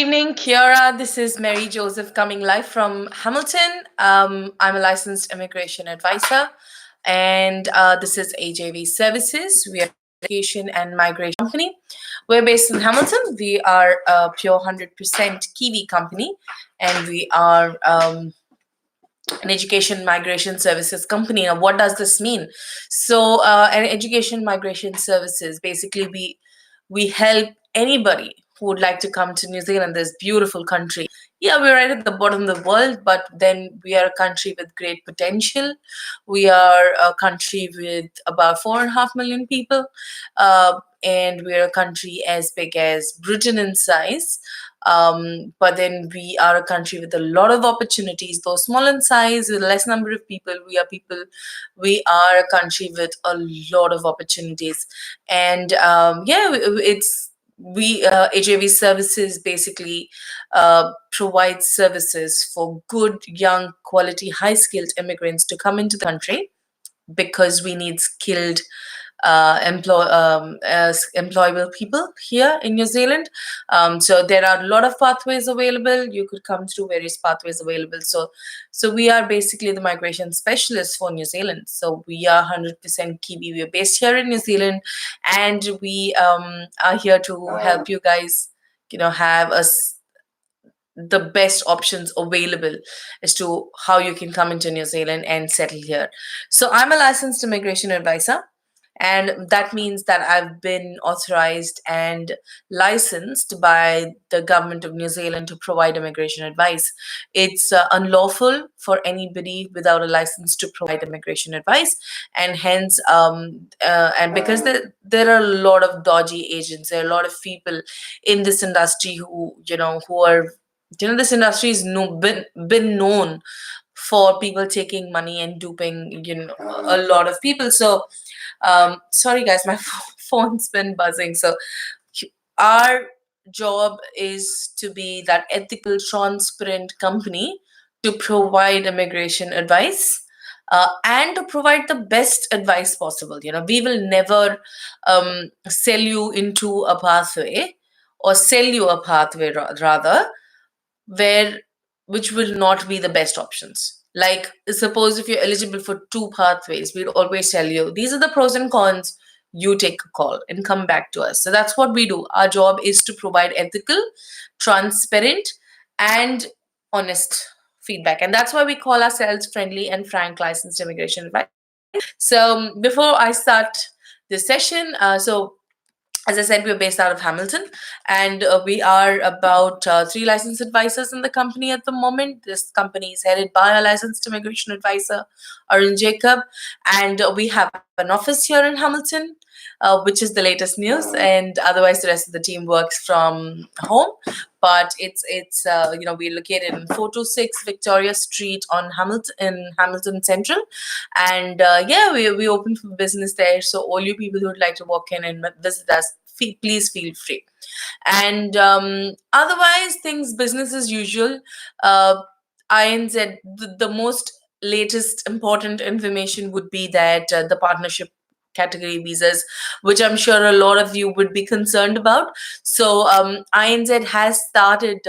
evening, Kiara. This is Mary Joseph coming live from Hamilton. I'm a licensed immigration advisor, and this is AJV Services. We are an education and migration company. We're based in Hamilton. We are a pure 100% Kiwi company, and we are an education migration services company. Now, what does this mean? So, an education migration services basically we help anybody who would like to come to New Zealand, this beautiful country. Yeah, we're right at the bottom of the world, but then we are a country with great potential. We are a country with about 4.5 million people, and we're a country as big as Britain in size. But then we are a country with a lot of opportunities, though small in size, with less number of people. We are a country with a lot of opportunities, and yeah, it's we AJV Services basically provides services for good, young, quality, high-skilled immigrants to come into the country because we need skilled employable people here in New Zealand. So there are a lot of pathways available. You could come through various pathways available. So we are basically the migration specialists for New Zealand. So we are 100% Kiwi. We're based here in New Zealand, and we are here to help you guys, have the best options available as to how you can come into New Zealand and settle here. So I'm a licensed immigration advisor, and that means that I've been authorized and licensed by the government of New Zealand to provide immigration advice. It's unlawful for anybody without a license to provide immigration advice, and hence, and because there are a lot of dodgy agents, there are a lot of people in this industry who are this industry is been known for people taking money and duping a lot of people. So sorry guys, my phone's been buzzing. So our job is to be that ethical, transparent company to provide immigration advice, and to provide the best advice possible. We will never sell you into a pathway, or sell you a pathway rather, where which will not be the best options. Like, suppose if you're eligible for two pathways, we'd always tell you these are the pros and cons. You take a call and come back to us. So that's what we do. Our job is to provide ethical, transparent, and honest feedback. And that's why we call ourselves friendly and frank licensed immigration advice. So before I start this session, as I said, we're based out of Hamilton, and we are about three licensed advisors in the company at the moment. This company is headed by a licensed immigration advisor, Arun Jacob, and we have an office here in Hamilton, which is the latest news. And otherwise, the rest of the team works from home. But we're located in 426 Victoria Street on Hamilton Central, and yeah, we open for business there. So all you people who would like to walk in and visit us, please feel free. And otherwise, things business as usual. INZ, the most latest important information would be that the partnership category visas, which I'm sure a lot of you would be concerned about. So INZ has started,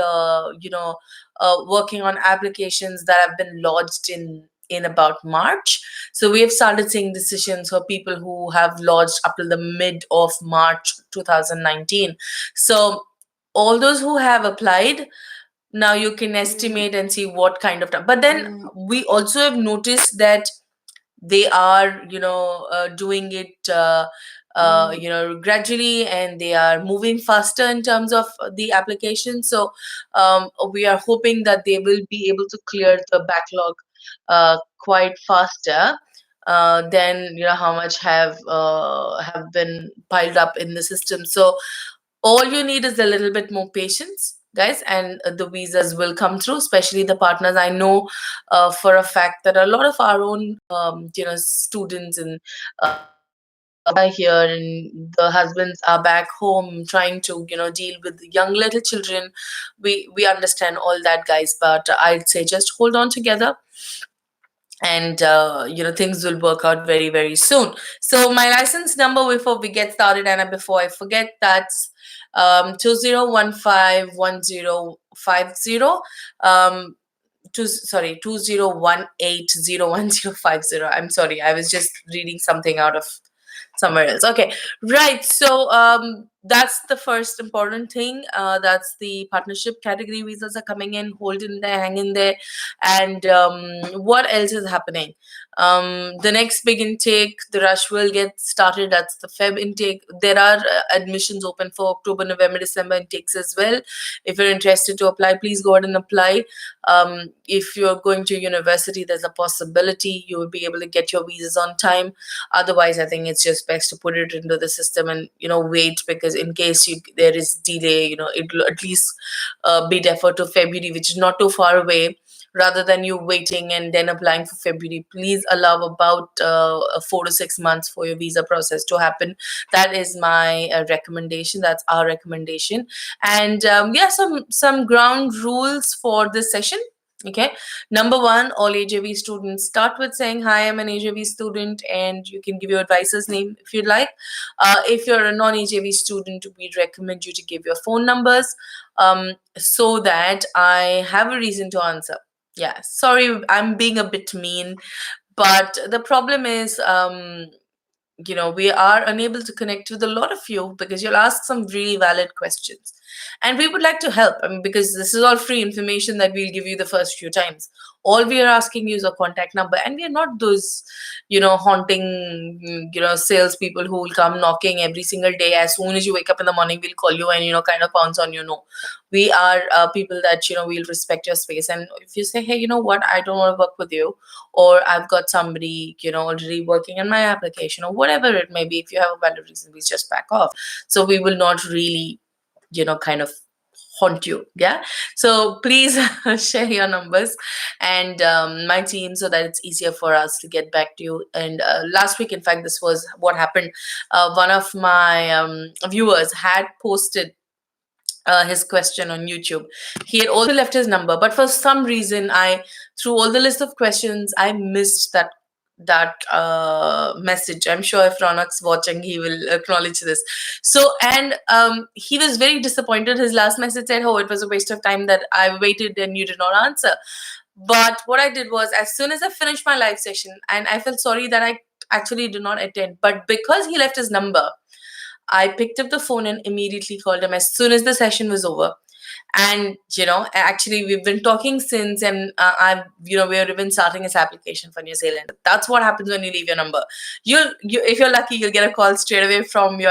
working on applications that have been lodged in about March. So we have started seeing decisions for people who have lodged up till the mid of March 2019. So all those who have applied, now you can estimate and see what kind of time. But then we also have noticed that they are doing it gradually, and they are moving faster in terms of the application. So we are hoping that they will be able to clear the backlog quite faster than how much have been piled up in the system. So all you need is a little bit more patience, guys, and the visas will come through, especially the partners. I know for a fact that a lot of our own students and are here, and the husbands are back home trying to deal with young little children. We understand all that, guys, but I'd say just hold on together, and things will work out very, very soon. So my license number, before we get started, and before I forget, that's 20151050. Sorry, 20180150. I'm sorry, I was just reading something out of somewhere else. Okay, right. So that's the first important thing. That's the partnership category visas are coming in. Hold in there, hang in there. And what else is happening? The next big intake, the rush will get started. That's the Feb intake. There are admissions open for October, November, December intakes as well. If you're interested to apply, please go ahead and apply. If you're going to university, there's a possibility you will be able to get your visas on time. Otherwise, I think it's just best to put it into the system and wait, because in case there is delay, it will at least be deferred to February, which is not too far away, rather than you waiting and then applying for February. Please allow about 4 to 6 months for your visa process to happen. That is my recommendation. That's our recommendation. And yeah, some ground rules for this session. Okay, number one, all AJV students start with saying, hi, I'm an AJV student, and you can give your advisor's name if you'd like. If you're a non-AJV student, we'd recommend you to give your phone numbers so that I have a reason to answer. Yeah, sorry, I'm being a bit mean, but the problem is, we are unable to connect with a lot of you because you'll ask some really valid questions. And we would like to help. I mean, because this is all free information that we'll give you the first few times. All we are asking you is a contact number. And we are not those, haunting, salespeople who will come knocking every single day. As soon as you wake up in the morning, we'll call you and, kind of pounce on you. No, we are people that, we'll respect your space. And if you say, hey, you know what, I don't want to work with you, or I've got somebody, already working on my application, or whatever it may be, if you have a valid reason, please just back off. So we will not really, kind of haunt you. Yeah, so please share your numbers and my team, so that it's easier for us to get back to you. And last week, in fact, this was what happened. One of my viewers had posted his question on YouTube. He had also left his number, but for some reason, through all the list of questions, I missed that message. I'm sure if Ronak's watching, he will acknowledge this. So, and he was very disappointed. His last message said, "Oh, it was a waste of time that I waited and you did not answer." But what I did was, as soon as I finished my live session, and I felt sorry that I actually did not attend, but because he left his number, I picked up the phone and immediately called him as soon as the session was over. And actually, we've been talking since, and we're even starting his application for New Zealand. That's what happens when you leave your number. If you're lucky, you'll get a call straight away from your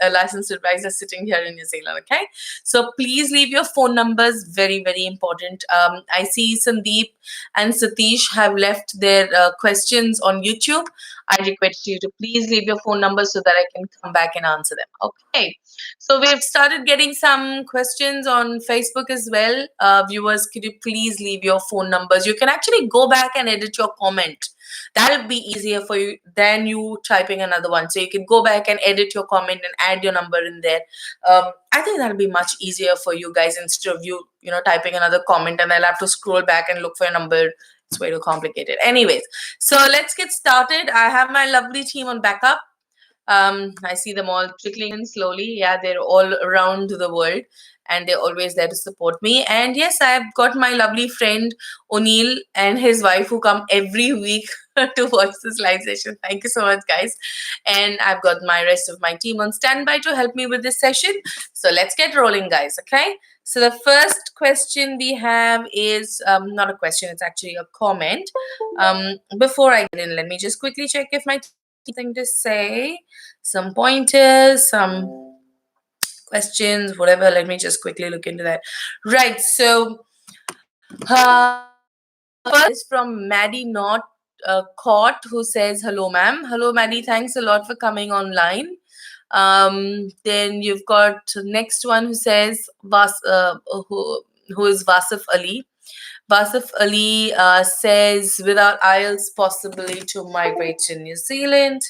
licensed advisor sitting here in New Zealand. Okay, so please leave your phone numbers. Very, very important. I see Sandeep and Satish have left their questions on YouTube. I request you to please leave your phone numbers so that I can come back and answer them. Okay. So we've started getting some questions on Facebook as well. Viewers, could you please leave your phone numbers? You can actually go back and edit your comment. That'll be easier for you than you typing another one. So you can go back and edit your comment and add your number in there. I think that'll be much easier for you guys instead of you typing another comment and I'll have to scroll back and look for your number. It's way too complicated. Anyways, so let's get started. I have my lovely team on backup. I see them all trickling in slowly. Yeah, they're all around the world and they're always there to support me. And yes, I've got my lovely friend O'Neill and his wife who come every week to watch this live session. Thank you so much, guys. And I've got my rest of my team on standby to help me with this session. So let's get rolling, guys. Okay. So the first question we have is not a question, it's actually a comment. Before I get in, let me just quickly check if my thing to say, some pointers, some questions, whatever. Let me just quickly look into that. Right. So first is from Maddie Not Caught, who says, hello, ma'am. Hello, Maddie. Thanks a lot for coming online. Then you've got next one who says, who is Vasif Ali. Vasif Ali says, without IELTS, possibly to migrate to New Zealand.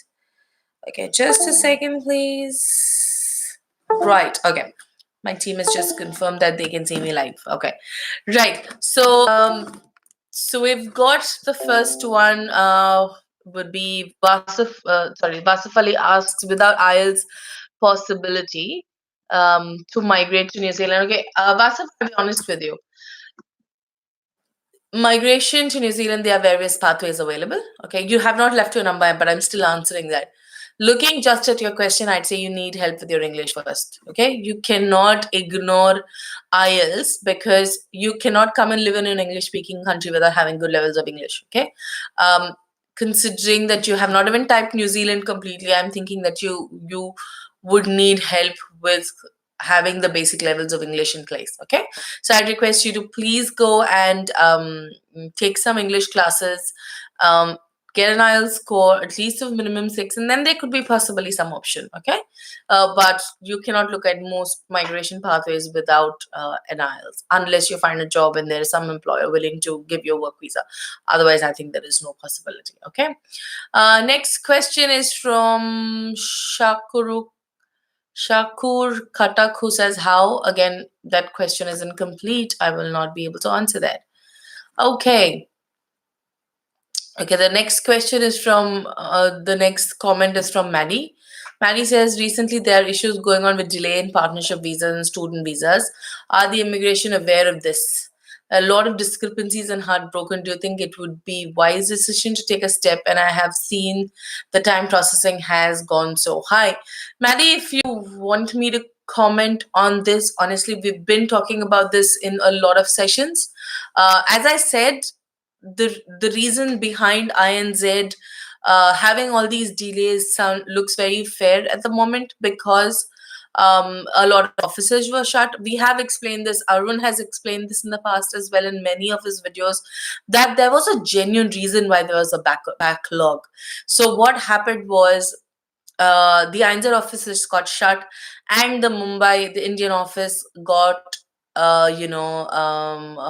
Okay, just a second, please. Right, okay. My team has just confirmed that they can see me live. Okay, right. So we've got the first one. Would be Vasif. Vasif Ali asks, without IELTS possibility to migrate to New Zealand. Okay, Vasaf, I'll be honest with you. Migration to New Zealand, there are various pathways available. Okay, you have not left your number, but I'm still answering that. Looking just at your question, I'd say you need help with your English first. Okay, you cannot ignore IELTS because you cannot come and live in an English speaking country without having good levels of English. Okay, um, considering that you have not even typed New Zealand completely, I'm thinking that you would need help with having the basic levels of English in place. Okay, so I'd request you to please go and take some English classes, get an IELTS score at least of minimum 6, and then there could be possibly some option. Okay, but you cannot look at most migration pathways without an IELTS unless you find a job and there is some employer willing to give you a work visa. Otherwise, I think there is no possibility. Okay. Next question is from Shakur Katak, who says, how? Again, that question is incomplete. I will not be able to answer that. Okay. Okay, the next question is from, the next comment is from Maddie. Maddie says, recently there are issues going on with delay in partnership visas and student visas. Are the immigration aware of this? A lot of discrepancies and heartbroken. Do you think it would be wise decision to take a step? And I have seen the time processing has gone so high. Maddie, if you want me to comment on this, honestly, we've been talking about this in a lot of sessions. As I said, the reason behind INZ having all these delays looks very fair at the moment because a lot of offices were shut. We have explained this. Arun has explained this in the past as well in many of his videos, that there was a genuine reason why there was a backlog. So what happened was the INZ offices got shut, and the Indian office got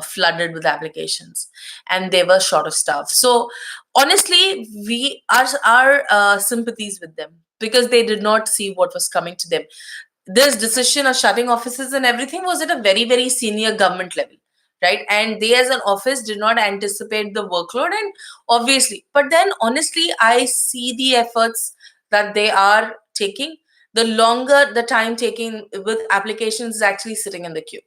flooded with applications, and they were short of staff. So honestly, we our sympathies with them because they did not see what was coming to them. This decision of shutting offices and everything was at a very, very senior government level, right? And they as an office did not anticipate the workload, and obviously, but then honestly, I see the efforts that they are taking. The longer the time taking with applications is actually sitting in the queue.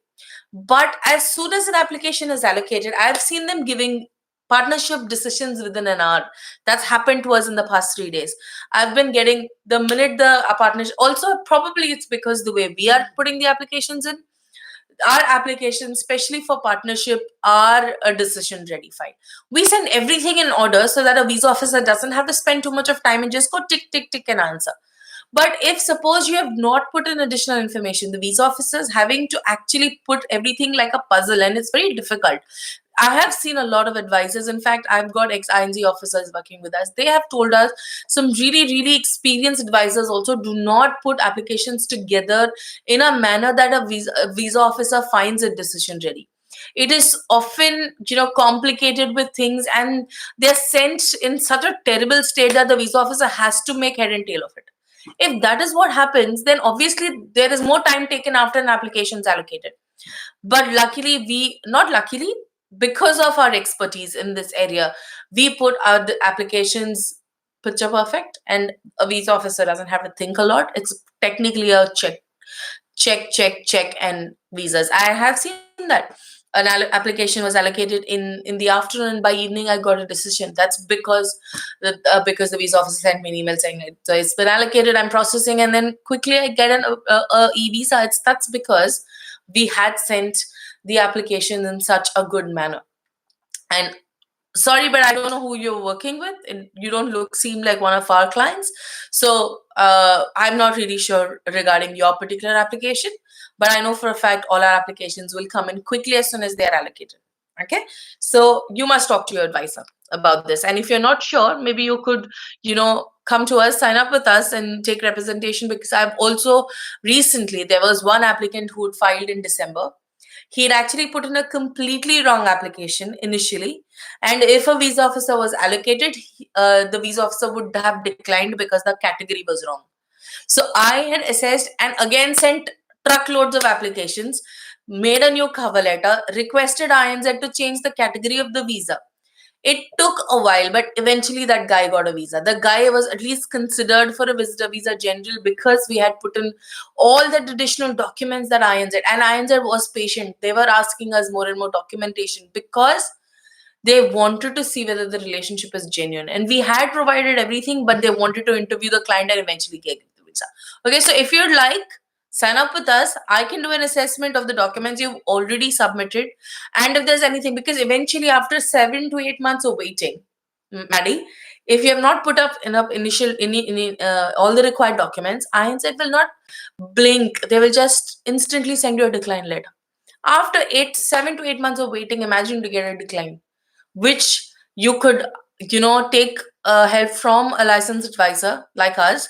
But as soon as an application is allocated, I've seen them giving partnership decisions within an hour. That's happened to us in the past 3 days. I've been getting the minute the partnership. Also, probably it's because the way we are putting the applications in, our applications, especially for partnership, are a decision ready file. We send everything in order so that a visa officer doesn't have to spend too much of time and just go tick, tick, tick and answer. But if suppose you have not put in additional information, the visa officers having to actually put everything like a puzzle, and it's very difficult. I have seen a lot of advisors. In fact, I've got ex-INZ officers working with us. They have told us, some really, really experienced advisors also, do not put applications together in a manner that a visa officer finds a decision ready. It is often, complicated with things, and they're sent in such a terrible state that the visa officer has to make head and tail of it. If that is what happens, then obviously there is more time taken after an application is allocated. But luckily, not luckily, because of our expertise in this area, we put our applications picture perfect, and a visa officer doesn't have to think a lot. It's technically a check, and visas. I have seen that an application was allocated in the afternoon, and by evening I got a decision. That's because the visa officer sent me an email saying it. So it's been allocated, I'm processing, and then quickly I get an e-visa. That's because we had sent the application in such a good manner. And sorry, but I don't know who you're working with, and you don't seem like one of our clients. So I'm not really sure regarding your particular application, but I know for a fact all our applications will come in quickly as soon as they are allocated. Okay, so you must talk to your advisor about this. And if you're not sure, maybe you could, come to us, sign up with us, and take representation. Because I've also recently, there was one applicant who had filed in December. He had actually put in a completely wrong application initially, and if a visa officer was allocated, the visa officer would have declined because the category was wrong. So I had assessed and again sent truckloads of applications, made a new cover letter, requested INZ to change the category of the visa. It took a while, but eventually that guy got a visa. The guy was at least considered for a visitor visa general because we had put in all the additional documents that INZ, and INZ was patient. They were asking us more and more documentation because they wanted to see whether the relationship is genuine. And we had provided everything, but they wanted to interview the client and eventually get the visa. Okay, so if you'd like, sign up with us. I can do an assessment of the documents you've already submitted. And if there's anything, because eventually after 7 to 8 months of waiting, Maddie, if you have not put up enough all the required documents, INZ will not blink. They will just instantly send you a decline letter. After 7 to 8 months of waiting, imagine to get a decline, which you could take help from a licensed advisor like us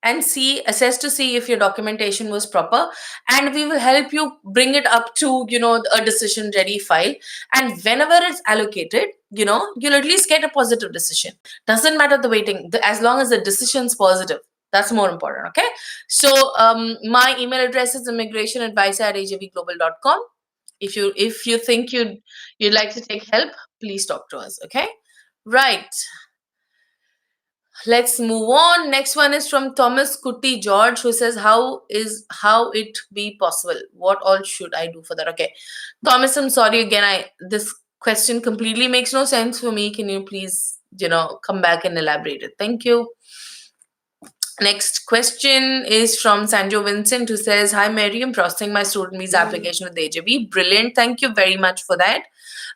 and assess to see if your documentation was proper, and we will help you bring it up to a decision ready file. And whenever it's allocated, you'll at least get a positive decision. Doesn't matter the waiting, as long as the decision's positive. That's more important. Okay, so my email address is immigrationadvisor@ajvglobal.com. If you think you'd like to take help, please talk to us. Okay, right, let's move on. Next one is from Thomas Kutti George, who says, how it be possible? What all should I do for that? Okay, Thomas, I'm sorry again, this question completely makes no sense for me. Can you please come back and elaborate it? Thank you. Next question is from Sanjo Vincent, who says, hi Mary, I'm processing my student visa application with AJB. Brilliant, thank you very much for that.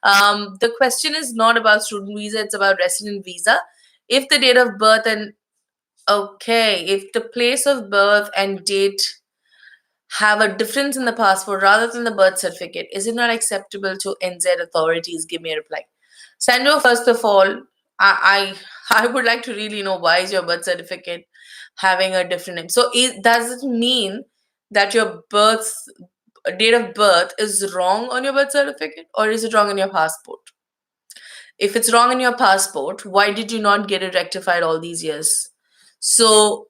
The question is not about student visa, it's about resident visa. If the date of birth if the place of birth and date have a difference in the passport rather than the birth certificate, is it not acceptable to NZ authorities? Give me a reply. Sandro, first of all, I would like to really know, why is your birth certificate having a different name? So does it mean that your date of birth is wrong on your birth certificate, or is it wrong on your passport? If it's wrong in your passport, why did you not get it rectified all these years? So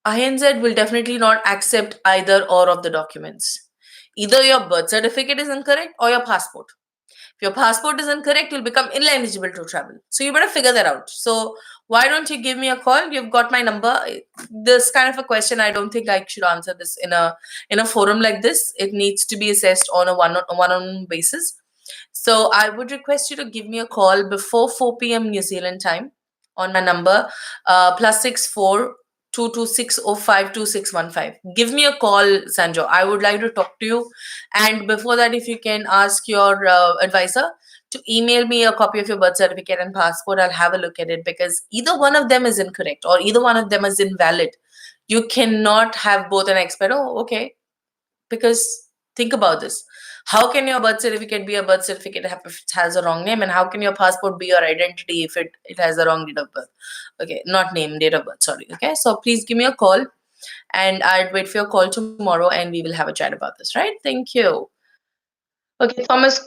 INZ will definitely not accept either or of the documents. Either your birth certificate is incorrect or your passport. If your passport is incorrect, you'll become ineligible to travel. So you better figure that out. So why don't you give me a call? You've got my number. This kind of a question, I don't think I should answer this in a forum like this. It needs to be assessed on a one-on-one basis. So I would request you to give me a call before 4 p.m. New Zealand time on my number, +64 226052615. Give me a call, Sanjo. I would like to talk to you. And before that, if you can ask your advisor to email me a copy of your birth certificate and passport, I'll have a look at it, because either one of them is incorrect or either one of them is invalid. You cannot have both and expect, oh, okay. Because think about this. How can your birth certificate be a birth certificate if it has a wrong name? And how can your passport be your identity if it has a wrong date of birth? Okay, not name, date of birth, sorry. Okay, so please give me a call and I'd wait for your call tomorrow and we will have a chat about this, right? Thank you. Okay, Thomas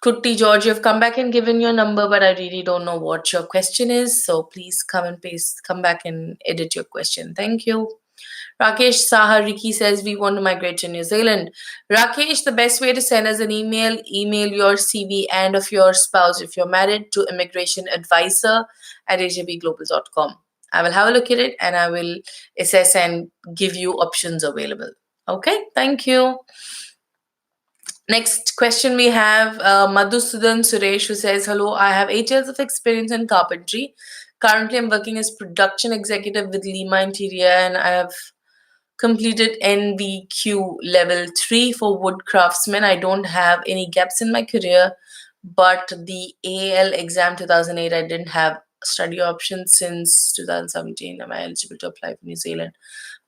Kutti George, you've come back and given your number, but I really don't know what your question is. So please come back and edit your question. Thank you. Rakesh Saha Riki says, we want to migrate to New Zealand. Rakesh, the best way to send us an email your CV and of your spouse if you're married to immigrationadvisor@ajbglobal.com. I will have a look at it and I will assess and give you options available. Okay, thank you. Next question we have Madhusudan Suresh, who says, hello, I have 8 years of experience in carpentry. Currently, I'm working as production executive with Lima Interior and I have completed NVQ level 3 for wood craftsmen. I don't have any gaps in my career, but the AL exam 2008, I didn't have study options since 2017. Am I eligible to apply for New Zealand?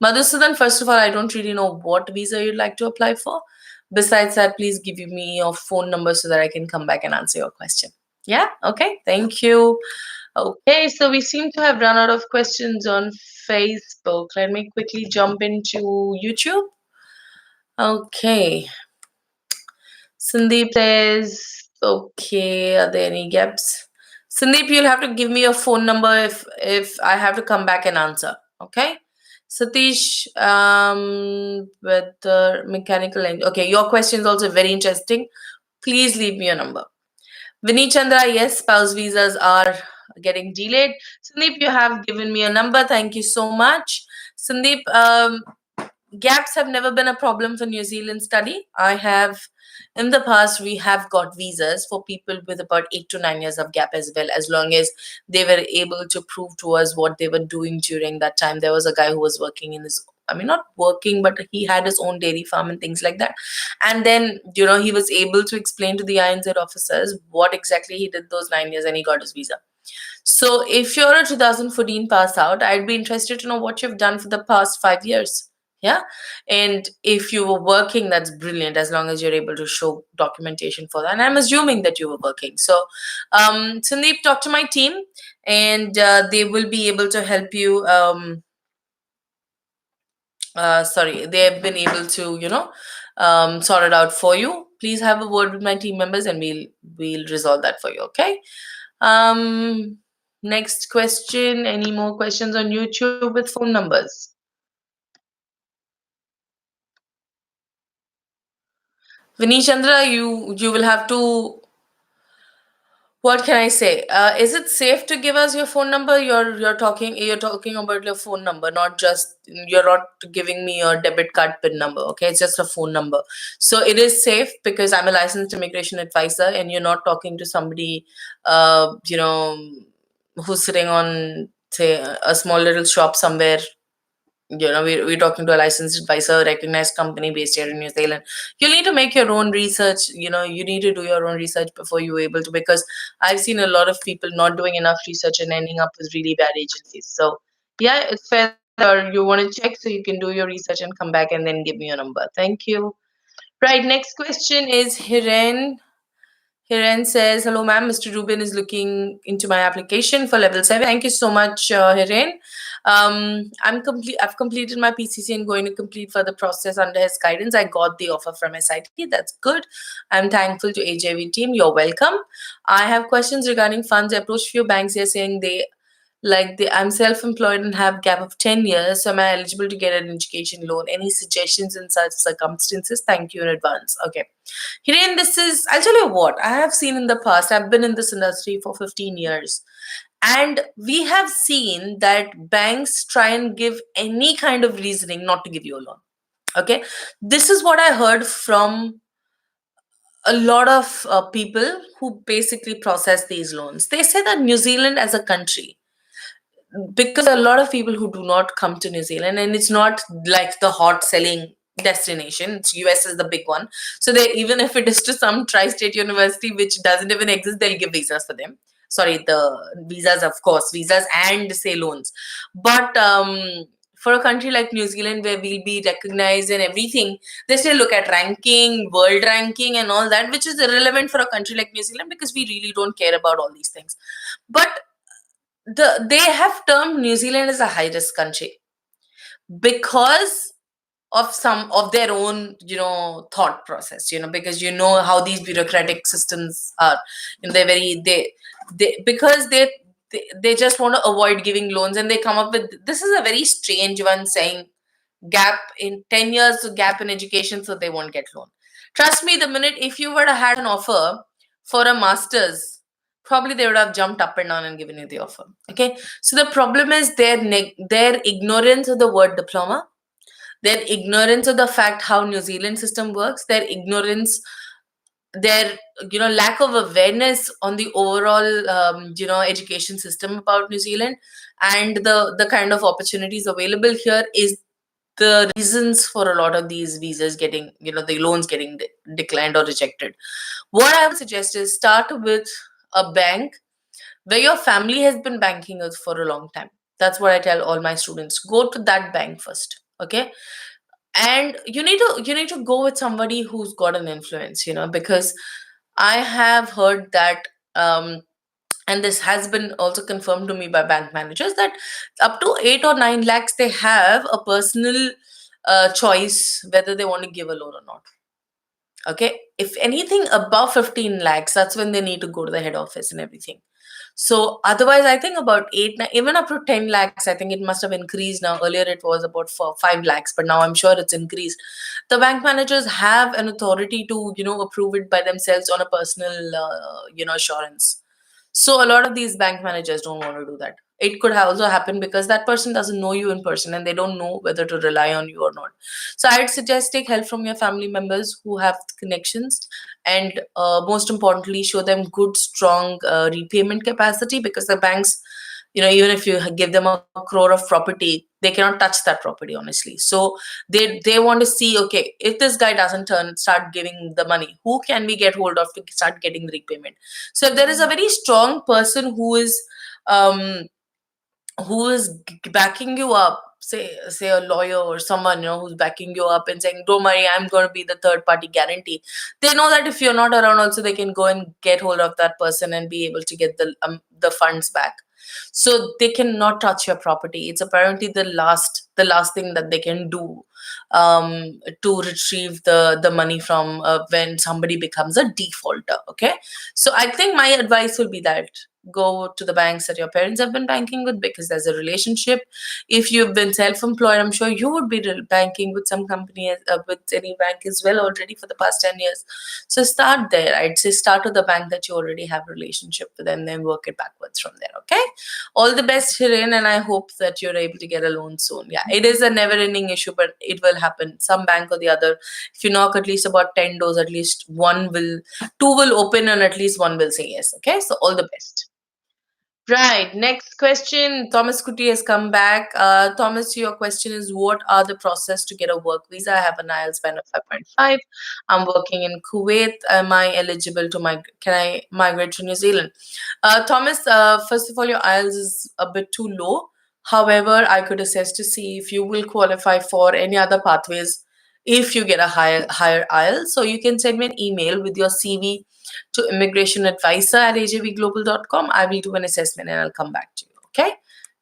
Madhusudan, first of all, I don't really know what visa you'd like to apply for. Besides that, please give me your phone number so that I can come back and answer your question. Yeah? Okay. Thank you. Okay, so we seem to have run out of questions on Facebook. Let me quickly jump into YouTube. Okay. Sandeep says, okay, are there any gaps? Sandeep, you'll have to give me your phone number if I have to come back and answer. Okay. Satish, with the mechanical. Okay, your question is also very interesting. Please leave me your number. Vinny Chandra, yes, spouse visas are getting delayed. Sandeep, you have given me a number. Thank you so much. Sandeep, gaps have never been a problem for New Zealand study. I have, in the past, we have got visas for people with about 8 to 9 years of gap as well, as long as they were able to prove to us what they were doing during that time. There was a guy who was working in his, I mean, not working, but he had his own dairy farm and things like that. And then, he was able to explain to the INZ officers what exactly he did those 9 years, and he got his visa. So if you're a 2014 pass out, I'd be interested to know what you've done for the past 5 years. Yeah. And if you were working, that's brilliant, as long as you're able to show documentation for that. And I'm assuming that you were working. So, Sandeep, talk to my team, and they will be able to help you. Sorry, they have been able to, sort it out for you. Please have a word with my team members, and we'll resolve that for you. Okay. Um, Next question. Any more questions on YouTube with phone numbers? Vinny Chandra, you will have to. What can I say? Is it safe to give us your phone number? You're talking about your phone number, not just, you're not giving me your debit card PIN number. Okay, it's just a phone number. So it is safe because I'm a licensed immigration advisor, and you're not talking to somebody, uh, you know, who's sitting on, say, a small little shop somewhere. We're talking to a licensed advisor, recognized company based here in New Zealand. You need to make your own research. You need to do your own research before you're able to, because I've seen a lot of people not doing enough research and ending up with really bad agencies. So yeah, it's fair, or you want to check, so you can do your research and come back and then give me your number. Thank you. Right, next question is Hiren. Hiren says, "Hello, ma'am. Mr. Rubin is looking into my application for level 7. Thank you so much, Hiren. I've completed my PCC and going to complete further process under his guidance. I got the offer from SIT. That's good. I'm thankful to AJV team. You're welcome. I have questions regarding funds. I approached few banks here saying I'm self-employed and have gap of 10 years. So am I eligible to get an education loan? Any suggestions in such circumstances? Thank you in advance." Okay. Hiren, I'll tell you what, I have seen in the past, I've been in this industry for 15 years. And we have seen that banks try and give any kind of reasoning not to give you a loan. Okay. This is what I heard from a lot of people who basically process these loans. They say that New Zealand as a country, because a lot of people who do not come to New Zealand, and it's not like the hot selling destination. It's US is the big one. So they, even if it is to some tri-state university which doesn't even exist, they'll give visas for them. Sorry, the visas, of course, visas and say loans. But for a country like New Zealand, where we'll be recognized and everything, they still look at ranking, world ranking, and all that, which is irrelevant for a country like New Zealand, because we really don't care about all these things. But they have termed New Zealand as a high risk country because of some of their own, thought process, because how these bureaucratic systems are. They're very, they because they just want to avoid giving loans, and they come up with, this is a very strange one, saying gap in 10 years, gap in education, so they won't get loan. Trust me, the minute if you were to had an offer for a master's, probably they would have jumped up and down and given you the offer. Okay, so the problem is their ignorance of the word diploma, their ignorance of the fact how New Zealand system works, their ignorance, their lack of awareness on the overall education system about New Zealand, and the kind of opportunities available here is the reasons for a lot of these visas getting, the loans getting declined or rejected. What I would suggest is start with a bank where your family has been banking with for a long time. That's what I tell all my students. Go to that bank first. Okay. And you need to go with somebody who's got an influence, because I have heard that, and this has been also confirmed to me by bank managers, that up to 8 or 9 lakhs they have a personal choice whether they want to give a loan or not. Okay, if anything above 15 lakhs, that's when they need to go to the head office and everything. So otherwise, I think about 8, even up to 10 lakhs, I think it must have increased now. Earlier it was about 5 lakhs, but now I'm sure it's increased. The bank managers have an authority to, approve it by themselves on a personal, assurance. So a lot of these bank managers don't want to do that. It could also happen because that person doesn't know you in person and they don't know whether to rely on you or not. So I'd suggest take help from your family members who have connections, and most importantly, show them good, strong repayment capacity, because the banks, even if you give them a crore of property, they cannot touch that property, honestly. So they want to see, okay, if this guy doesn't start giving the money, who can we get hold of to start getting the repayment? So if there is a very strong person um who is backing you up, say a lawyer or someone, who's backing you up and saying, don't worry, I'm going to be the third party guarantee, they know that if you're not around also, they can go and get hold of that person and be able to get the funds back. So they cannot touch your property. It's apparently the last thing that they can do, to retrieve the money from, when somebody becomes a defaulter. Okay, so I think my advice will be that go to the banks that your parents have been banking with, because there's a relationship. If you've been self-employed, I'm sure you would be banking with some company, with any bank as well already for the past 10 years. So start there. I'd say start with the bank that you already have a relationship with, and then work it backwards from there. Okay, all the best, Hiren, and I hope that you're able to get a loan soon. Yeah, it is a never-ending issue, but it will happen. Some bank or the other. If you knock at least about 10 doors, at least two will open, and at least one will say yes. Okay, so all the best. Right. Next question. Thomas Kuti has come back. Thomas, your question is, what are the process to get a work visa? I have an IELTS span of 5.5. I'm working in Kuwait. Am I eligible to migrate? Can I migrate to New Zealand? Thomas, first of all, your IELTS is a bit too low. However, I could assess to see if you will qualify for any other pathways if you get a higher IELTS. So you can send me an email with your CV to immigrationadvisor@ajvglobal.com. I will do an assessment and I'll come back to you. Okay.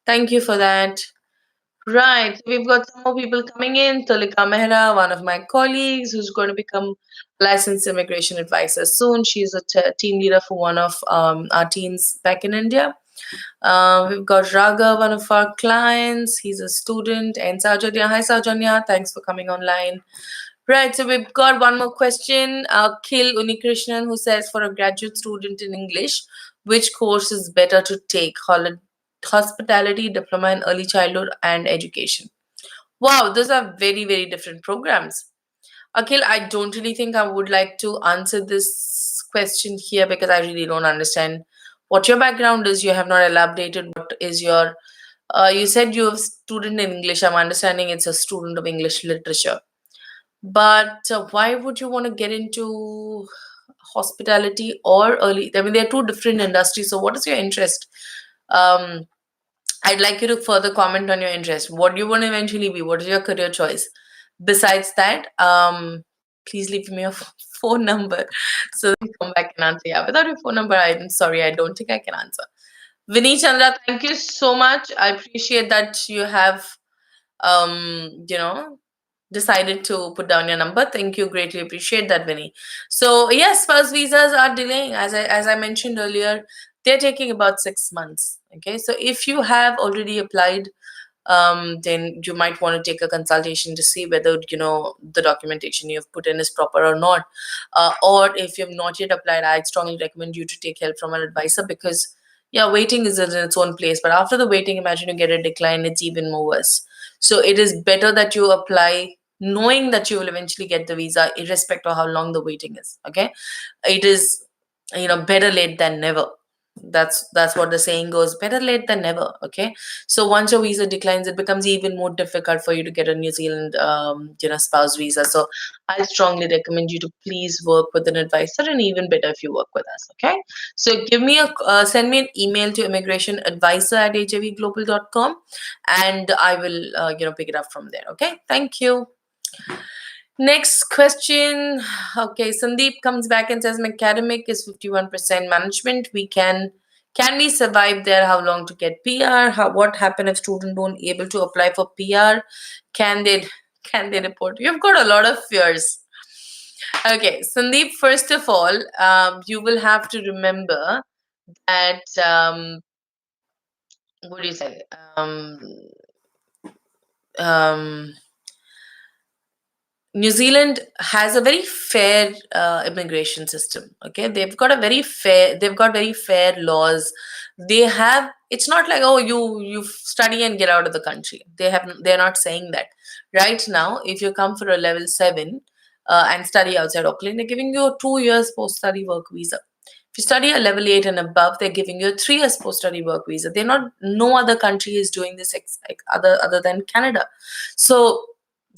Thank you for that. Right. We've got some more people coming in. Tulika Mehra, one of my colleagues, who's going to become licensed immigration advisor soon. She's a team leader for one of our teams back in India. We've got Raga, one of our clients. He's a student. And Sajanya. Hi, Sajanya. Thanks for coming online. Right, so we've got one more question. Khil Unikrishnan, who says, for a graduate student in English, which course is better to take? Hospitality, diploma in early childhood, and education. Wow, those are very, very different programs. Akhil, I don't really think I would like to answer this question here, because I really don't understand what your background is. You have not elaborated what is your. You said you're a student in English. I'm understanding it's a student of English literature. But why would you want to get into hospitality or early? I mean, they're two different industries. So, what is your interest? Um, I'd like you to further comment on your interest. What do you want to eventually be? What is your career choice? Besides that, please leave me your phone number so I can come back and answer. Yeah, without your phone number, I'm sorry, I don't think I can answer. Vinny Chandra, thank you so much. I appreciate that you have, you know, decided to put down your number. Thank you. Greatly appreciate that, Vinny. So yes, spouse visas are delaying. As I mentioned earlier, they're taking about 6 months. Okay. So if you have already applied, then you might want to take a consultation to see whether the documentation you've put in is proper or not. Or if you've not yet applied, I'd strongly recommend you to take help from an advisor, because yeah, waiting is in its own place, but after the waiting, imagine you get a decline, it's even more worse. So it is better that you apply knowing that you will eventually get the visa, irrespective of how long the waiting is. Okay, it is, better late than never. That's what the saying goes, better late than never. Okay, so once your visa declines, it becomes even more difficult for you to get a New Zealand spouse visa. So I strongly recommend you to please work with an advisor, and even better if you work with us. Okay, so send me an email to immigrationadvisor@hjvglobal.com, and I will pick it up from there. Okay, thank you. Next question. Okay, Sandeep comes back and says, academic is 51% management. Can we survive there? How long to get PR? What happen if students don't able to apply for PR? Can they report? You've got a lot of fears. Okay, Sandeep, first of all, you will have to remember that what do you say? Um, New Zealand has a very fair immigration system. Okay, they've got very fair laws. They have. It's not like, oh, you study and get out of the country. They're not saying that. Right now, if you come for a level 7 and study outside Auckland, they're giving you a 2 years post study work visa. If you study a level 8 and above, they're giving you a 3 years post study work visa. They're not. No other country is doing this other than Canada. So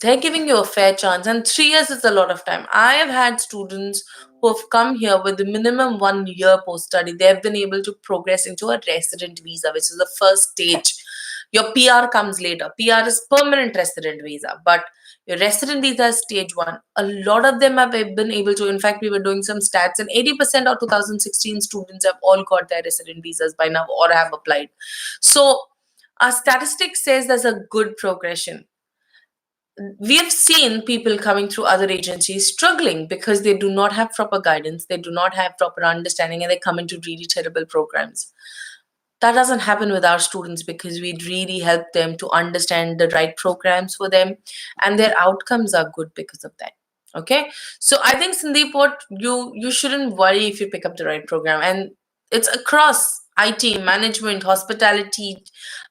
they're giving you a fair chance, and 3 years is a lot of time. I have had students who have come here with the minimum 1 year post study. They've been able to progress into a resident visa, which is the first stage. Your PR comes later. PR is permanent resident visa, but your resident visa is stage 1. A lot of them have been able to. In fact, we were doing some stats, and 80% of 2016 students have all got their resident visas by now or have applied. So our statistics says there's a good progression. We have seen people coming through other agencies struggling because they do not have proper guidance, they do not have proper understanding, and they come into really terrible programs. That doesn't happen with our students because we really help them to understand the right programs for them, and their outcomes are good because of that. Okay, so I think, Sandeep, what you shouldn't worry if you pick up the right program, and it's across IT, management, hospitality,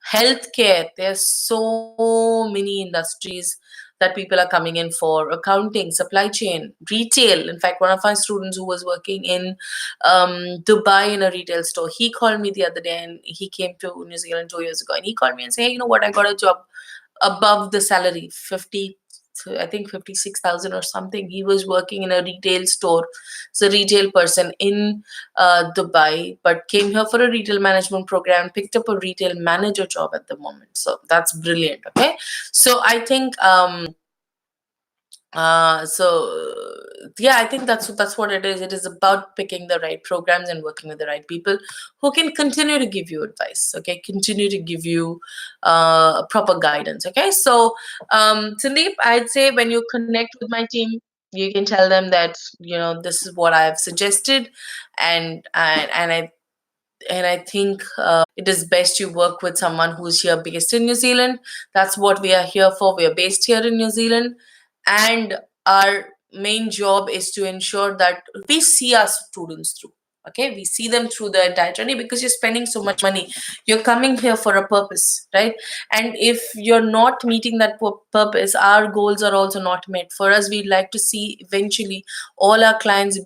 healthcare. There's so many industries that people are coming in for: accounting, supply chain, retail. In fact, one of my students who was working in Dubai in a retail store, he called me the other day, and he came to New Zealand 2 years ago, and he called me and said, hey, you know what, I got a job above the salary, 50, so I think 56,000 or something. He was working in a retail store. It's a retail person in Dubai, but came here for a retail management program, picked up a retail manager job at the moment. So that's brilliant. Okay. So I think so yeah, I think that's what it is. It is about picking the right programs and working with the right people who can continue to give you advice. Okay, continue to give you proper guidance. Okay, so Sandeep, I'd say when you connect with my team, you can tell them that this is what I've suggested, and I think it is best you work with someone who's here based in New Zealand. That's what we are here for. We are based here in New Zealand, and our main job is to ensure that we see our students through. Okay, we see them through the entire journey because you're spending so much money. You're coming here for a purpose, right? And if you're not meeting that purpose, our goals are also not met. For us, we'd like to see eventually all our clients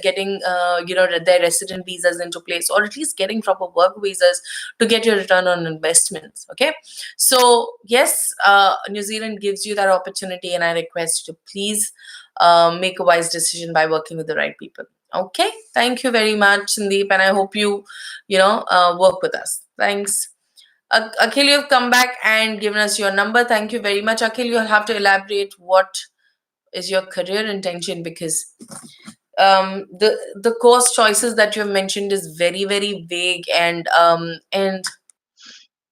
getting their resident visas into place, or at least getting proper work visas to get your return on investments. Okay, so yes, New Zealand gives you that opportunity, and I request you to please make a wise decision by working with the right people. Okay, thank you very much, Sandeep, and I hope you work with us. Thanks. Akhil, you've come back and given us your number. Thank you very much. Akhil, you'll have to elaborate what is your career intention, because the course choices that you have mentioned is very, very vague, and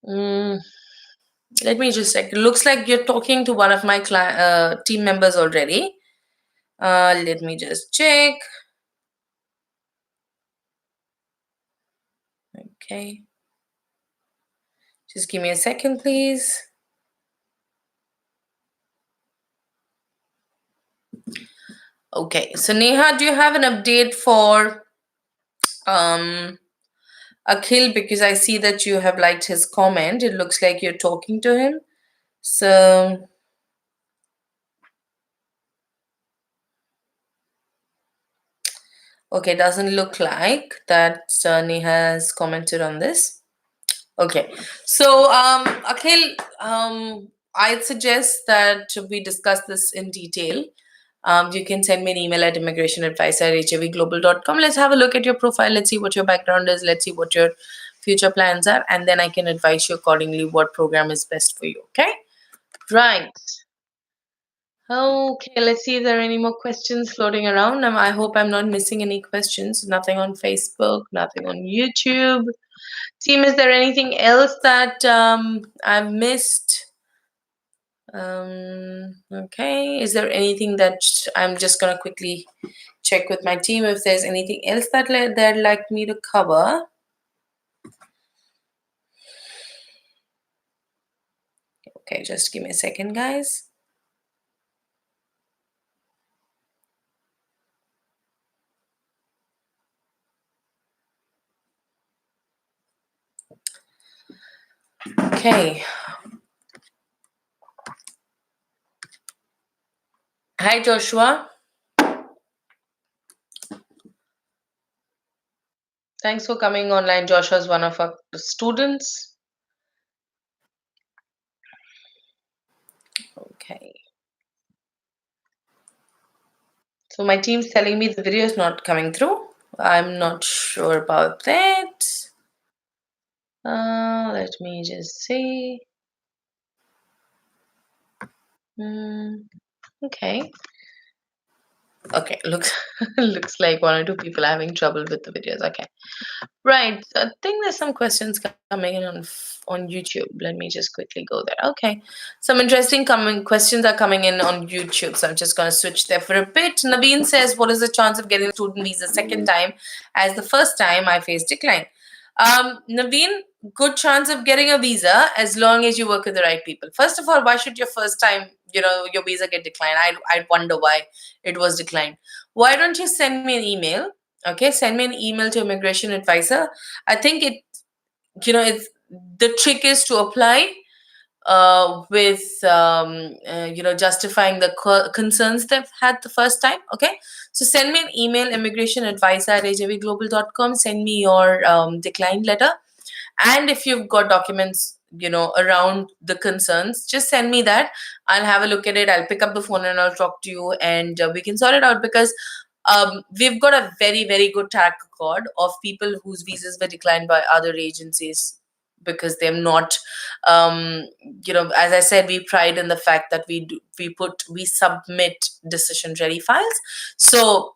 mm, let me just check. It looks like you're talking to one of my team members already. Let me just check. Okay, just give me a second, please. Okay, so Neha, do you have an update for um Akhil? Because I see that you have liked his comment. It looks like you're talking to him. So okay, doesn't look like that Neha has commented on this. Okay, so Akhil, I'd suggest that we discuss this in detail. You can send me an email at immigrationadvisor@havglobal.com. Let's have a look at your profile. Let's see what your background is. Let's see what your future plans are, and then I can advise you accordingly what program is best for you. Okay, right. Okay, let's see if there are any more questions floating around. I hope I'm not missing any questions. Nothing on Facebook, nothing on YouTube. Team, is there anything else that I've missed? Okay, is there anything that I'm just gonna quickly check with my team if there's anything else that they'd like me to cover? Okay, just give me a second, guys. Okay. Hi, Joshua. Thanks for coming online. Joshua is one of our students. Okay. So my team's telling me the video is not coming through. I'm not sure about that. Let me just see. Hmm. Okay. Okay. Looks looks like one or two people are having trouble with the videos. Okay. Right. I think there's some questions coming in on YouTube. Let me just quickly go there. Okay. Some interesting coming questions are coming in on YouTube. So I'm just going to switch there for a bit. Naveen says, what is the chance of getting a student visa second time as the first time I faced decline? Naveen, good chance of getting a visa as long as you work with the right people. First of all, why should your first time, your visa get declined? I wonder why it was declined. Why don't you send me an email? Okay, send me an email to immigration advisor. I think it's the trick is to apply with justifying the concerns they've had the first time. Okay, so send me an email, immigration advisor at ajvglobal.com. Send me your decline letter, and if you've got documents around the concerns, just send me that. I'll have a look at it. I'll pick up the phone and I'll talk to you, and we can sort it out, because we've got a very, very good track record of people whose visas were declined by other agencies because they're not, as I said, we pride in the fact that we submit decision ready files. So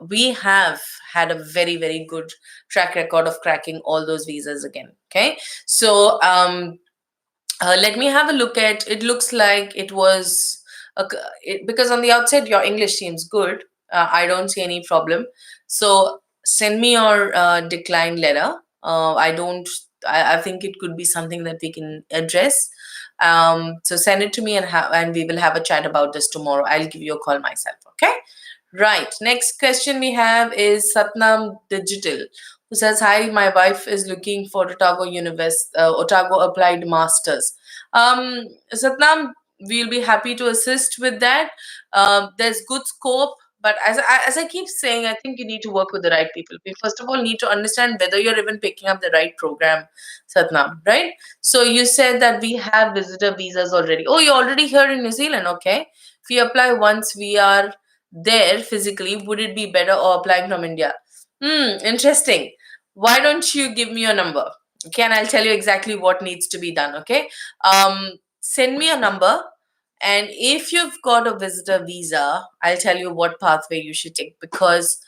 we have had a very, very good track record of cracking all those visas again. Okay, so let me have a look at it. Looks like it was because on the outside your English seems good. I don't see any problem. So send me your decline letter. I don't. I think it could be something that we can address. So send it to me, and we will have a chat about this tomorrow. I'll give you a call myself. Okay. Right. Next question we have is Satnam Digital, who says, "Hi, my wife is looking for Otago Applied Masters." Satnam, we'll be happy to assist with that. There's good scope, but as I keep saying, I think you need to work with the right people. We first of all need to understand whether you're even picking up the right program, Satnam. Right? So you said that we have visitor visas already. Oh, you're already here in New Zealand. Okay. If we apply once we are there physically, would it be better or applying from India? Interesting. Why don't you give me your number? Okay, and I'll tell you exactly what needs to be done. Okay, send me a number, and if you've got a visitor visa, I'll tell you what pathway you should take, because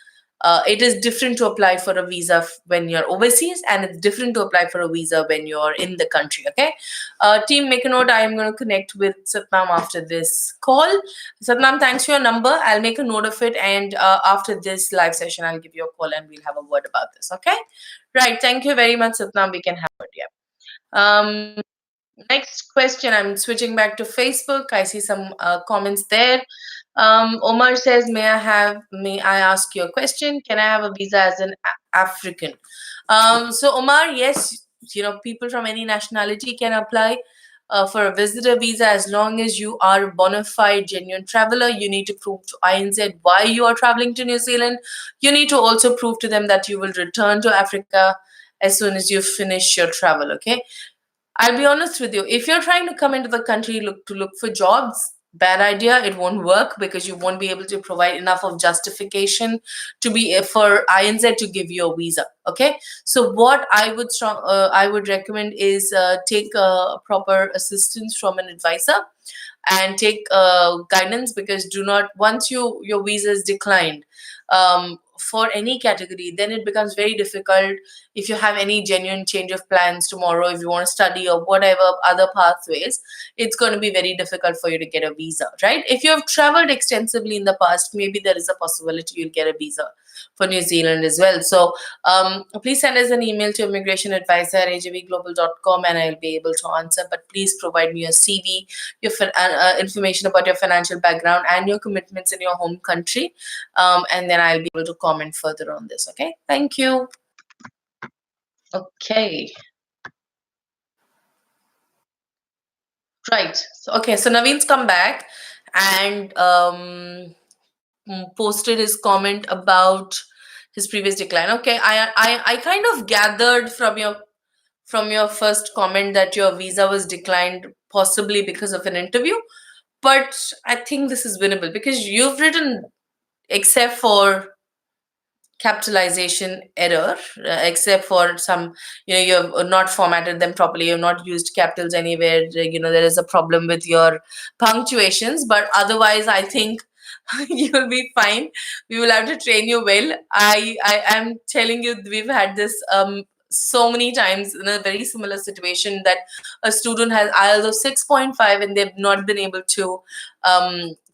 it is different to apply for a visa when you're overseas, and it's different to apply for a visa when you're in the country. Okay, team, make a note. I am going to connect with Satnam after this call. Satnam, thanks for your number. I'll make a note of it, and after this live session, I'll give you a call and we'll have a word about this. Okay, right. Thank you very much, Satnam. We can have it. Yeah. Next question. I'm switching back to Facebook. I see some comments there. Omar says, may I ask you a question? Can I have a visa as an African? So Omar, yes, people from any nationality can apply for a visitor visa as long as you are a bona fide, genuine traveler. You need to prove to INZ why you are traveling to New Zealand. You need to also prove to them that you will return to Africa as soon as you finish your travel. Okay, I'll be honest with you. If you're trying to come into the country look for jobs, bad idea. It won't work because you won't be able to provide enough of justification to be for INZ to give you a visa. Okay. So what I would recommend is take proper assistance from an advisor and take guidance, because do not, once your visa is declined for any category, then it becomes very difficult. If you have any genuine change of plans tomorrow, if you want to study or whatever other pathways, it's going to be very difficult for you to get a visa, right? If you have traveled extensively in the past, maybe there is a possibility you'll get a visa. for New Zealand as well. So please send us an email to immigrationadvisor@ajvglobal.com and I'll be able to answer. But please provide me your CV, your information about your financial background and your commitments in your home country. And then I'll be able to comment further on this. Okay. Thank you. Okay. Right. So Naveen's come back and posted his comment about his previous decline. Okay, I kind of gathered from your first comment that your visa was declined possibly because of an interview, but I think this is winnable because you've written except for capitalization error, except for some, you've not formatted them properly, you've not used capitals anywhere, there is a problem with your punctuations, but otherwise I think you'll be fine. We will have to train you well. I am telling you, we've had this so many times in a very similar situation that a student has IELTS of 6.5 and they've not been able to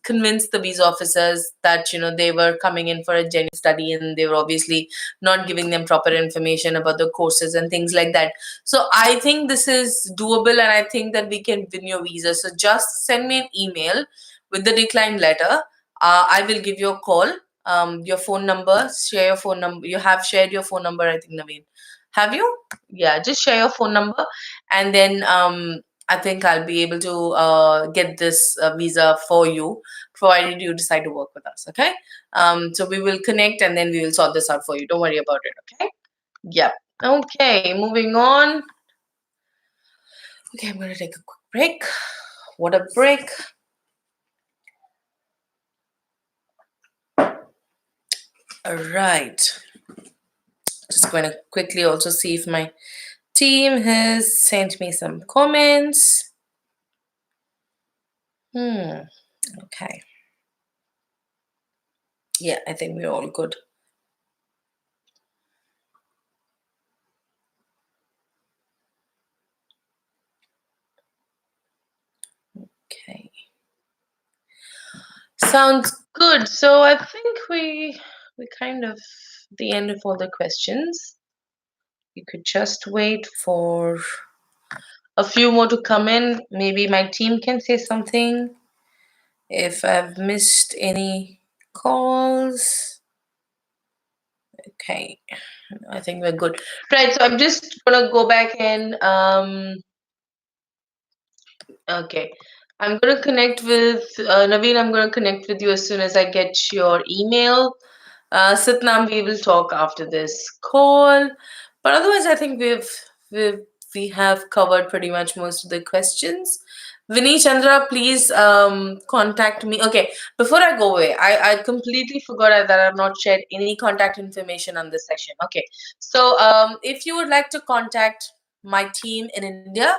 convince the visa officers that they were coming in for a genuine study, and they were obviously not giving them proper information about the courses and things like that. So I think this is doable, and I think that we can win your visa. So just send me an email with the decline letter. I will give you a call. Your phone number, share your phone number. You have shared your phone number, I think, Naveen. Have you? Yeah, just share your phone number, and then I think I'll be able to get this visa for you, provided you decide to work with us. Okay. So we will connect, and then we will sort this out for you. Don't worry about it. Okay. Yep. Okay. Moving on. Okay, I'm gonna take a quick break. What a break. All right. Just going to quickly also see if my team has sent me some comments. Okay. Yeah, I think we're all good. Okay. Sounds good. So I think we kind of the end of all the questions. You could just wait for a few more to come in. Maybe my team can say something if I've missed any calls. Okay, I think we're good. Right, so I'm just gonna go back and okay. I'm gonna connect with Naveen. I'm gonna connect with you as soon as I get your email. Sitnam, we will talk after this call. But otherwise, I think we have covered pretty much most of the questions. Vinny Chandra, please contact me. Okay, before I go away, I completely forgot that I've not shared any contact information on this session. Okay, so if you would like to contact my team in India,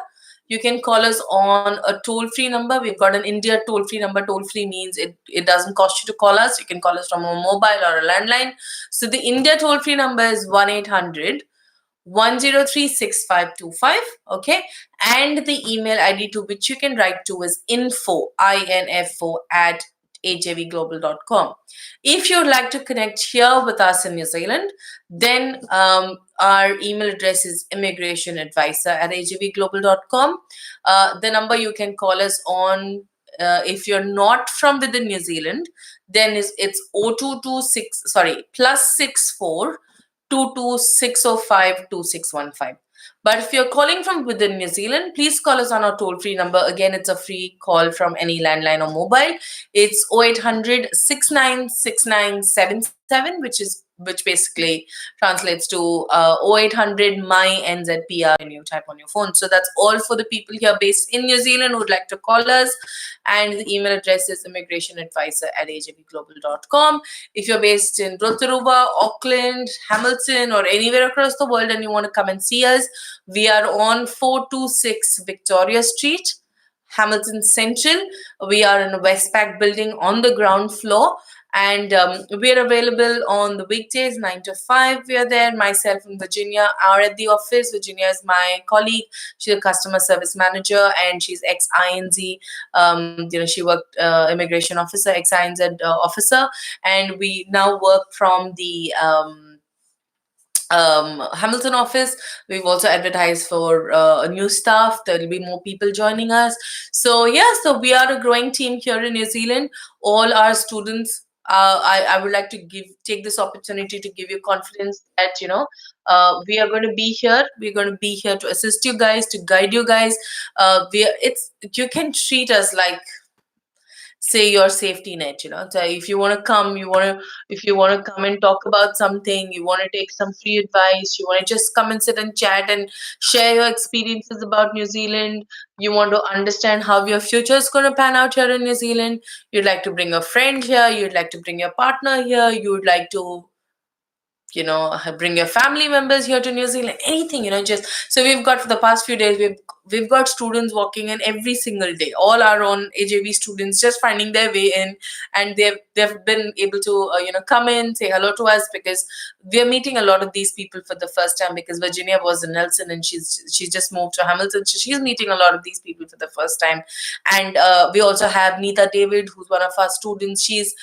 you can call us on a toll-free number. We've got an India toll-free number. Toll-free means it doesn't cost you to call us. You can call us from a mobile or a landline. So the India toll-free number is 1-800-103-6525. Okay. And the email ID to which you can write to is info at ajvglobal.com. If you'd like to connect here with us in New Zealand, then our email address is immigrationadvisor@ajvglobal.com. The number you can call us on, if you're not from within New Zealand, then it's 0226, sorry, +64 22605 2615. But if you're calling from within New Zealand, please call us on our toll-free number. Again, it's a free call from any landline or mobile. It's 0800 696977, which basically translates to 0800 my NZPR when you type on your phone. So that's all for the people here based in New Zealand who would like to call us. And the email address is immigrationadvisor@ajvglobal.com. If you're based in Rotorua, Auckland, Hamilton, or anywhere across the world and you want to come and see us, we are on 426 Victoria Street, Hamilton Central. We are in a Westpac building on the ground floor. and we are available on the weekdays 9 to 5. We are there. Myself and Virginia are at the office. Virginia is my colleague. She's a customer service manager, and she's ex-INZ. She worked immigration officer, ex-INZ officer, and we now work from the Hamilton office. We've also advertised for new staff. There will be more people joining us. So yeah, so we are a growing team here in New Zealand. All our students. I would like to take this opportunity to give you confidence that we are going to be here. We're going to be here to assist you guys, to guide you guys. You can treat us like, say, your safety net. So if you want to come, if you want to come and talk about something, you want to take some free advice, you want to just come and sit and chat and share your experiences about New Zealand, you want to understand how your future is going to pan out here in New Zealand, you'd like to bring a friend here, you'd like to bring your partner here, you'd like to bring your family members here to New Zealand, anything, just. So we've got, for the past few days, we've got students walking in every single day, all our own AJV students, just finding their way in, and they've been able to come in, say hello to us, because we're meeting a lot of these people for the first time, because Virginia was in Nelson and she's just moved to Hamilton, so she's meeting a lot of these people for the first time. And we also have Neeta David, who's one of our students. She's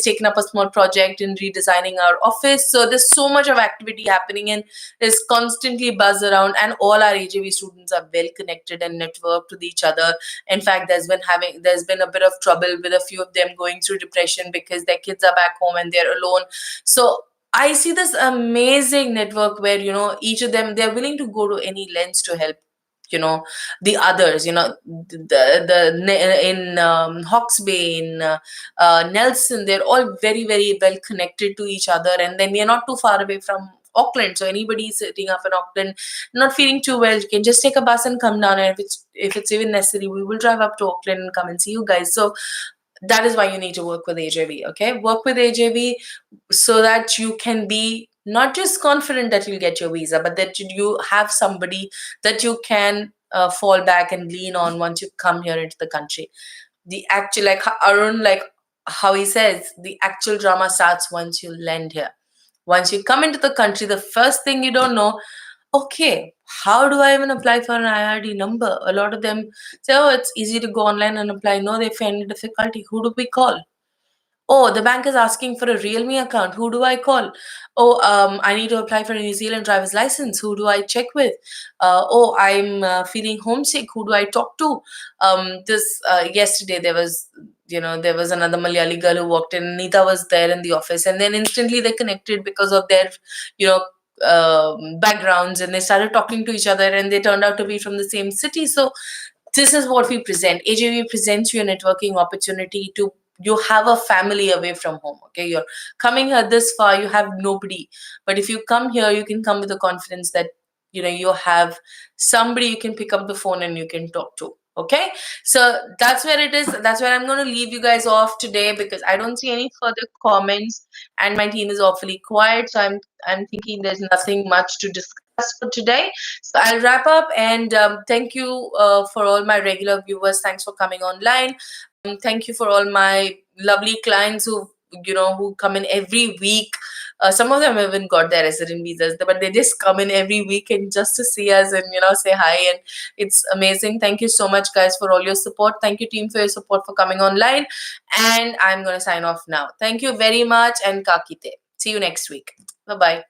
taken up a small project in redesigning our office. So there's so much of activity happening, and there's constantly buzz around, and all our AJV students are well connected and networked with each other. In fact, there's been a bit of trouble with a few of them going through depression because their kids are back home and they're alone. So I see this amazing network where each of them, they're willing to go to any lengths to help the others, in Hawke's Bay, in Nelson. They're all very, very well connected to each other, and then we are not too far away from Auckland. So anybody sitting up in Auckland not feeling too well, you can just take a bus and come down, and if it's even necessary, we will drive up to Auckland and come and see you guys. So that is why you need to work with AJV. Okay, work with AJV so that you can be not just confident that you'll get your visa, but that you have somebody that you can fall back and lean on once you come here into the country. The actual, like Arun, like how he says, the actual drama starts once you land here. Once you come into the country, the first thing you don't know, okay, how do I even apply for an IRD number? A lot of them say, oh, it's easy to go online and apply. No, they find it difficulty. Who do we call? Oh, the bank is asking for a Realme account. Who do I call? Oh, I need to apply for a New Zealand driver's license. Who do I check with? Oh, I'm feeling homesick. Who do I talk to? This yesterday there was another Malayali girl who walked in. Nita was there in the office, and then instantly they connected because of their you know backgrounds, and they started talking to each other, and they turned out to be from the same city. So this is what we present. AJV presents you a networking opportunity to, you have a family away from home. Okay, you're coming here this far, you have nobody, but if you come here, you can come with the confidence that you have somebody you can pick up the phone and you can talk to. Okay, so that's where it is. That's where I'm going to leave you guys off today, because I don't see any further comments and my team is awfully quiet, so I'm thinking there's nothing much to discuss for today. So I'll wrap up, and thank you for all my regular viewers. Thanks for coming online. Thank you for all my lovely clients who come in every week. Some of them haven't got their resident visas, but they just come in every week and just to see us and say hi, and it's amazing. Thank you so much, guys, for all your support. Thank you, team, for your support, for coming online, and I'm going to sign off now. Thank you very much, and kakite. See you next week. Bye bye.